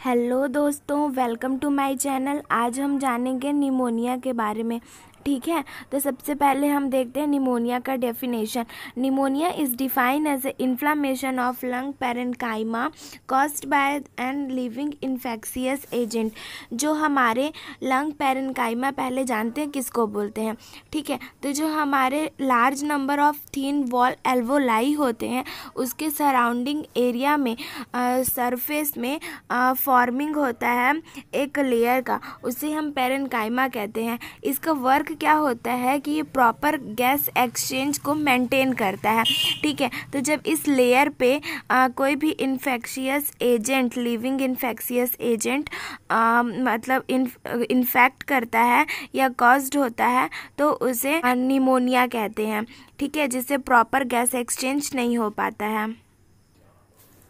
Hello दोस्तों, welcome to my channel. आज हम जानेंगे निमोनिया के बारे में। ठीक है, तो सबसे पहले हम देखते हैं निमोनिया का definition. Pneumonia is defined as a inflammation of lung parenchyma caused by an living infectious agent. जो हमारे लंग पैरेन्काइमा पहले जानते हैं किसको बोलते हैं। ठीक है, तो जो हमारे large number of thin wall alveoli होते हैं उसके सराउंडिंग एरिया में सरफेस में फॉर्मिंग होता है एक लेयर का, उसे हम पैरेन्काइमा कहते हैं। इसका वर्क क्या होता है कि ये प्रॉपर गैस एक्सचेंज को मेंटेन करता है। ठीक है, तो जब इस लेयर पे कोई भी infectious agent, living infectious agent मतलब इन्फेक्ट करता है या कॉज्ड होता है तो उसे निमोनिया कहते हैं। ठीक है, जिससे प्रॉपर गैस एक्सचेंज नहीं हो पाता है।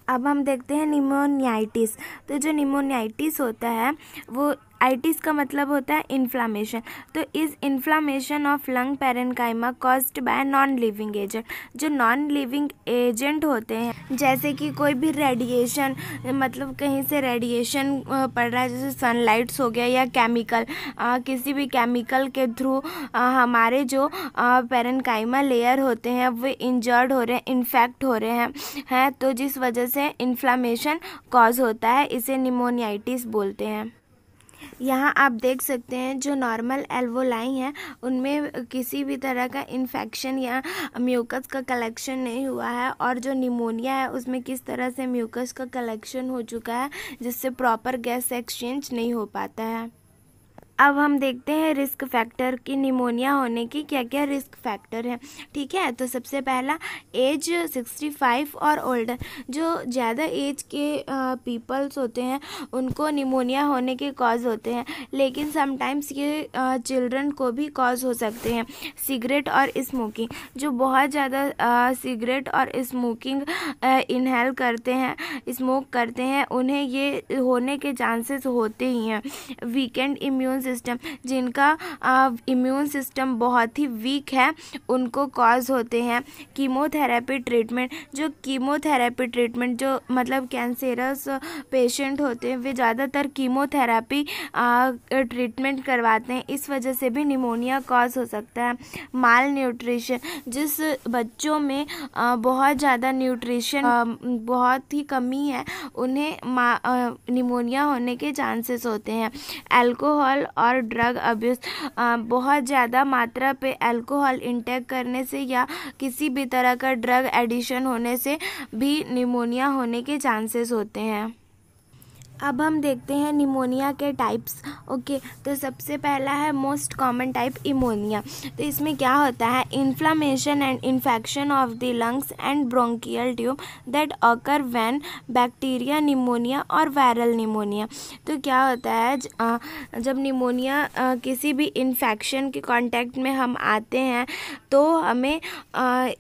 अब हम देखते हैं निमोनियाइटिस। तो जो निमोनियाइटिस होता है वो आइटिस का मतलब होता है इन्फ्लामेशन। तो इस inflammation of lung parenchyma caused bye non living agent. जो नॉन लिविंग एजेंट होते हैं जैसे कि कोई भी रेडिएशन, मतलब कहीं से रेडिएशन पड़ रहा है, जैसे सनलाइट्स हो गया या केमिकल, किसी भी केमिकल के थ्रू हमारे जो पैरेन्काइमा लेयर होते हैं वो इंजर्ड हो रहे हैं, इन्फेक्ट हो रहे हैं तो जिस वजह से इन्फ्लामेशन कॉज होता है, इसे निमोनियाइटिस बोलते हैं। यहाँ आप देख सकते हैं जो नॉर्मल एल्वोलाई हैं उनमें किसी भी तरह का इन्फेक्शन या म्यूकस का कलेक्शन नहीं हुआ है, और जो निमोनिया है उसमें किस तरह से म्यूकस का कलेक्शन हो चुका है जिससे प्रॉपर गैस एक्सचेंज नहीं हो पाता है। अब हम देखते हैं रिस्क फैक्टर की निमोनिया होने की क्या क्या रिस्क फैक्टर हैं। ठीक है, तो सबसे पहला एज 65 और ओल्डर। जो ज़्यादा एज के पीपल्स होते हैं उनको निमोनिया होने के कॉज होते हैं, लेकिन समटाइम्स ये चिल्ड्रन को भी कॉज हो सकते हैं। सिगरेट और स्मोकिंग, जो बहुत ज़्यादा सिगरेट और स्मोकिंग इनहेल करते हैं, स्मोक करते हैं, उन्हें ये होने के चांसेस होते ही हैं। वीकेंड इम्यून सिस्टम, जिनका इम्यून सिस्टम बहुत ही वीक है उनको कॉज होते हैं। कीमोथेरेपी ट्रीटमेंट, जो कीमोथेरेपी ट्रीटमेंट जो मतलब कैंसरस पेशेंट होते हैं वे ज़्यादातर कीमोथेरेपी ट्रीटमेंट करवाते हैं, इस वजह से भी निमोनिया कॉज हो सकता है। माल न्यूट्रिशन, जिस बच्चों में बहुत ज़्यादा न्यूट्रिशन बहुत ही कमी है उन्हें निमोनिया होने के चांसेस होते हैं। अल्कोहल और ड्रग अब्यूज़, बहुत ज़्यादा मात्रा पे अल्कोहल इंटेक करने से या किसी भी तरह का ड्रग एडिशन होने से भी निमोनिया होने के चांसेस होते हैं। अब हम देखते हैं निमोनिया के टाइप्स। ओके, तो सबसे पहला है मोस्ट कॉमन टाइप इमोनिया। तो इसमें क्या होता है, inflammation and infection of the lungs and bronchial tube that occur when bacteria pneumonia और वायरल निमोनिया। तो क्या होता है, जब निमोनिया किसी भी इन्फेक्शन के कांटेक्ट में हम आते हैं तो हमें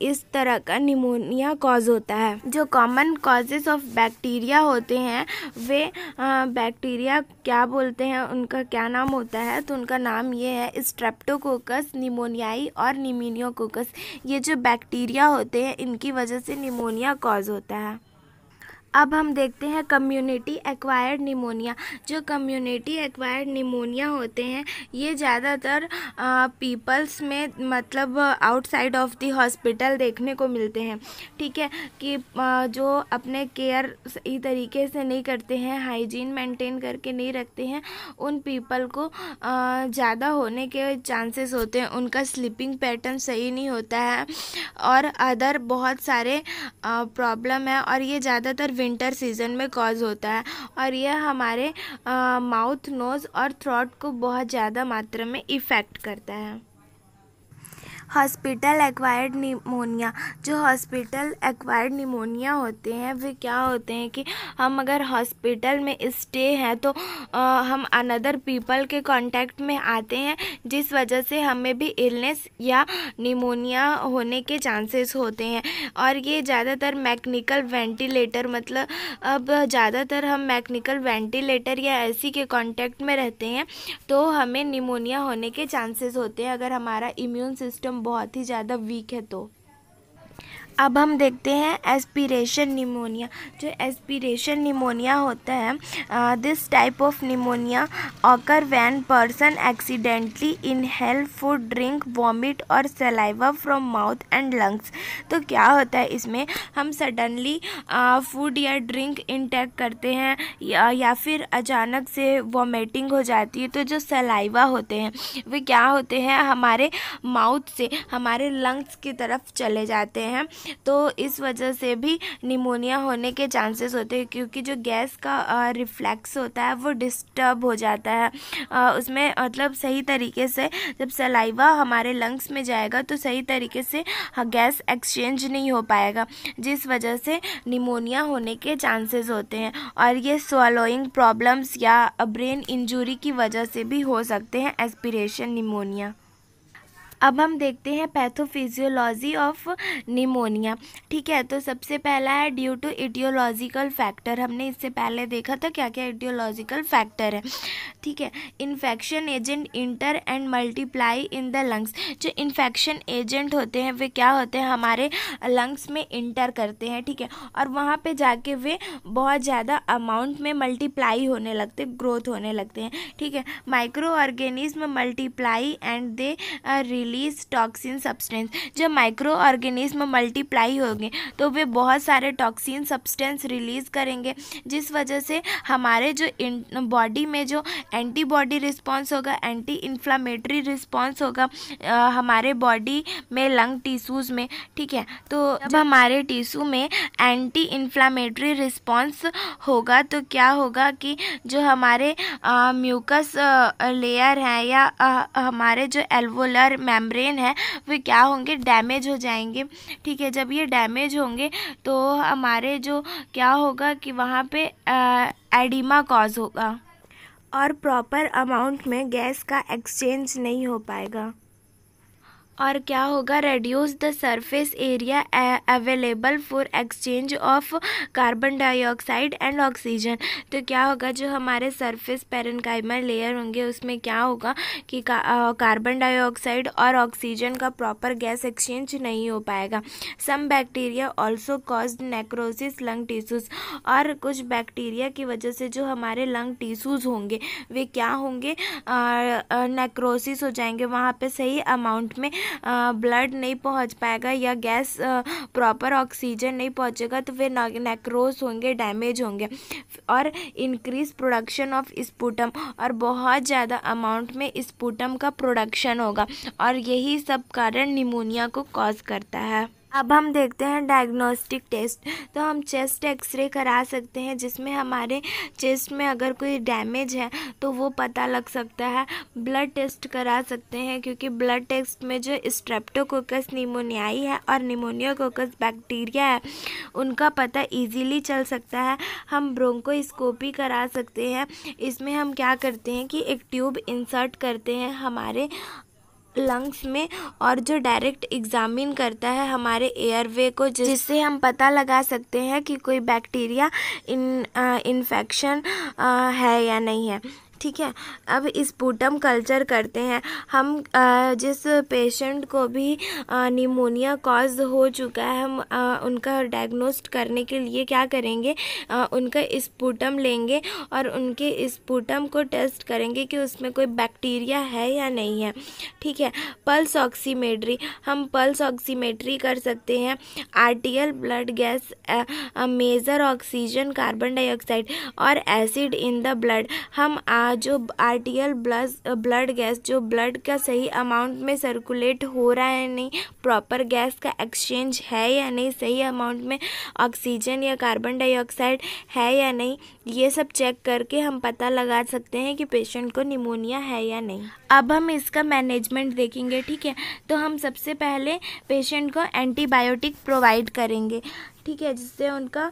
इस तरह का निमोनिया कॉज होता है। जो कॉमन कॉजेज ऑफ बैक्टीरिया होते हैं वे बैक्टीरिया क्या बोलते हैं, उनका क्या नाम होता है, तो उनका नाम ये है स्ट्रेप्टोकोकस निमोनियाई और निमोनियोकोकस। ये जो बैक्टीरिया होते हैं इनकी वजह से निमोनिया कॉज होता है। अब हम देखते हैं कम्युनिटी एक्वायर्ड निमोनिया। जो कम्युनिटी एक्वायर्ड निमोनिया होते हैं ये ज़्यादातर पीपल्स में मतलब आउटसाइड ऑफ द हॉस्पिटल देखने को मिलते हैं। ठीक है, कि जो अपने केयर सही तरीके से नहीं करते हैं, हाइजीन मेंटेन करके नहीं रखते हैं, उन पीपल को ज़्यादा होने के चांसेस होते हैं। उनका स्लीपिंग पैटर्न सही नहीं होता है और अदर बहुत सारे प्रॉब्लम है, और ये ज़्यादातर विंटर सीजन में कॉज होता है, और यह हमारे माउथ, नोज़ और थ्रोट को बहुत ज़्यादा मात्रा में इफ़ेक्ट करता है। Hospital acquired pneumonia. जो हॉस्पिटल एक्वायर्ड निमोनिया होते हैं वे क्या होते हैं कि हम अगर हॉस्पिटल में स्टे हैं तो हम अनदर पीपल के कांटेक्ट में आते हैं, जिस वजह से हमें भी इलनेस या निमोनिया होने के चांसेस होते हैं। और ये ज़्यादातर मैकेनिकल वेंटिलेटर, मतलब अब ज़्यादातर हम मैकेनिकल वेंटिलेटर या ऐसी के कांटेक्ट में रहते हैं तो हमें निमोनिया होने के चांसेस होते हैं अगर हमारा इम्यून सिस्टम बहुत ही ज़्यादा वीक है तो। अब हम देखते हैं एस्पिरेशन निमोनिया। जो एस्पिरेशन निमोनिया होता है, this type of pneumonia occur when person accidentally inhale food, drink, vomit और saliva from mouth and lungs. तो क्या होता है इसमें, हम सडनली फूड या ड्रिंक इनटेक करते हैं या फिर अचानक से वॉमिटिंग हो जाती है, तो जो सलाइवा होते हैं वे क्या होते हैं, हमारे माउथ से हमारे लंग्स की तरफ चले जाते हैं। तो इस वजह से भी निमोनिया होने के चांसेस होते हैं, क्योंकि जो गैस का रिफ्लेक्स होता है वो डिस्टर्ब हो जाता है। उसमें मतलब सही तरीके से जब सलाइवा हमारे लंग्स में जाएगा तो सही तरीके से गैस एक्सचेंज नहीं हो पाएगा, जिस वजह से निमोनिया होने के चांसेस होते हैं। और ये स्वॉलोइंग प्रॉब्लम्स या ब्रेन इंजरी की वजह से भी हो सकते हैं एस्पिरेशन निमोनिया। अब हम देखते हैं पैथोफिजियोलॉजी ऑफ निमोनिया। ठीक है, तो सबसे पहला है ड्यू टू इटियोलॉजिकल फैक्टर। हमने इससे पहले देखा था क्या क्या इटियोलॉजिकल फैक्टर है। ठीक है, infection agent inter and multiply in the lungs. जो इन्फेक्शन एजेंट होते हैं वे क्या होते हैं, हमारे लंग्स में इंटर करते हैं। ठीक है, और वहाँ पे जाके वे बहुत ज़्यादा अमाउंट में मल्टीप्लाई होने लगते, ग्रोथ होने लगते हैं। ठीक है, micro organism multiply and they release toxin substance. जब माइक्रो ऑर्गेनिज्म मल्टीप्लाई होंगे तो वे बहुत सारे टॉक्सिन सब्सटेंस रिलीज करेंगे, जिस वजह से हमारे जो बॉडी में जो एंटीबॉडी रिस्पॉन्स होगा, एंटी इन्फ्लामेटरी रिस्पॉन्स होगा हमारे बॉडी में लंग टिश्यूज़ में। ठीक है, तो जब हमारे टिश्यू में एंटी इन्फ्लामेटरी रिस्पॉन्स होगा तो क्या होगा कि जो हमारे म्यूकस लेयर है या हमारे जो एल्वोलर मेम्ब्रेन है वे क्या होंगे, डैमेज हो जाएंगे। ठीक है, जब ये डैमेज होंगे तो हमारे जो क्या होगा कि वहाँ पे एडिमा कॉज होगा और प्रॉपर अमाउंट में गैस का एक्सचेंज नहीं हो पाएगा। और क्या होगा, reduce the surface area available for exchange of carbon dioxide and oxygen. तो क्या होगा, जो हमारे सरफेस पेरेन्काइमल लेयर होंगे उसमें क्या होगा कि कार्बन डाइऑक्साइड और ऑक्सीजन का प्रॉपर गैस एक्सचेंज नहीं हो पाएगा। Some bacteria also caused necrosis lung tissues. और कुछ बैक्टीरिया की वजह से जो हमारे लंग टिश्यूज़ होंगे वे क्या होंगे, नेक्रोसिस हो जाएंगे, वहाँ पे सही अमाउंट में ब्लड नहीं पहुंच पाएगा या गैस प्रॉपर ऑक्सीजन नहीं पहुंचेगा, तो वे नेक्रोस होंगे, डैमेज होंगे। और इंक्रीज प्रोडक्शन ऑफ स्पूटम, और बहुत ज़्यादा अमाउंट में स्पूटम का प्रोडक्शन होगा, और यही सब कारण निमोनिया को कॉज करता है। अब हम देखते हैं डायग्नोस्टिक टेस्ट। तो हम चेस्ट एक्सरे करा सकते हैं, जिसमें हमारे चेस्ट में अगर कोई डैमेज है तो वो पता लग सकता है। ब्लड टेस्ट करा सकते हैं, क्योंकि ब्लड टेस्ट में जो स्ट्रेप्टोकोकस निमोनियाई है और निमोनियोकोकस बैक्टीरिया है उनका पता इजीली चल सकता है। हम ब्रोंकोस्कोपी करा सकते हैं। इसमें हम क्या करते हैं कि एक ट्यूब इंसर्ट करते हैं हमारे लंग्स में, और जो डायरेक्ट एग्जामिन करता है हमारे एयरवे को, जिससे हम पता लगा सकते हैं कि कोई बैक्टीरिया इन्फेक्शन है या नहीं है। ठीक है, अब स्पूटम कल्चर करते हैं हम। जिस पेशेंट को भी निमोनिया कॉज हो चुका है, हम उनका डायग्नोस्ट करने के लिए क्या करेंगे, उनका स्पूटम लेंगे और उनके स्पूटम को टेस्ट करेंगे कि उसमें कोई बैक्टीरिया है या नहीं है। ठीक है, पल्स ऑक्सीमेट्री, हम पल्स ऑक्सीमेट्री कर सकते हैं। Arterial blood gas, measure oxygen, carbon dioxide और एसिड इन द ब्लड। हम जो आरटीएल ब्लड गैस, जो ब्लड का सही अमाउंट में सर्कुलेट हो रहा है नहीं, प्रॉपर गैस का एक्सचेंज है या नहीं, सही अमाउंट में ऑक्सीजन या कार्बन डाइऑक्साइड है या नहीं, ये सब चेक करके हम पता लगा सकते हैं कि पेशेंट को निमोनिया है या नहीं। अब हम इसका मैनेजमेंट देखेंगे। ठीक है, तो हम सबसे पहले पेशेंट को एंटीबायोटिक प्रोवाइड करेंगे। ठीक है, जिससे उनका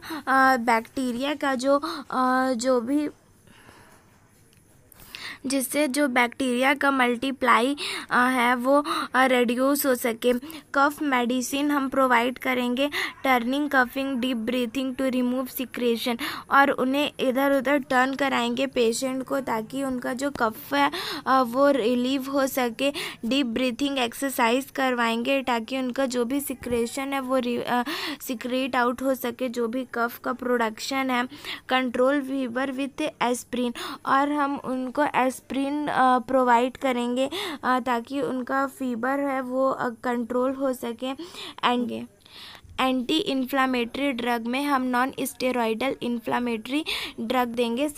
बैक्टीरिया का जो भी जिससे जो बैक्टीरिया का मल्टीप्लाई है वो रिड्यूस हो सके। कफ मेडिसिन हम प्रोवाइड करेंगे, turning coughing, deep breathing to remove secretion, और उन्हें इधर उधर टर्न कराएंगे पेशेंट को ताकि उनका जो कफ है वो रिलीव हो सके। डीप ब्रीथिंग एक्सरसाइज करवाएंगे ताकि उनका जो भी सिक्रेशन है वो सिक्रेट आउट हो सके, जो भी कफ का प्रोडक्शन है। कंट्रोल फीवर विथ एस्प्रिन, और हम उनको एस्प्रिन प्रोवाइड करेंगे ताकि उनका फीवर है वो कंट्रोल हो सके। एंटी इन्फ्लामेटरी ड्रग में हम नॉन स्टेरॉयडल इन्फ्लामेटरी ड्रग देंगे।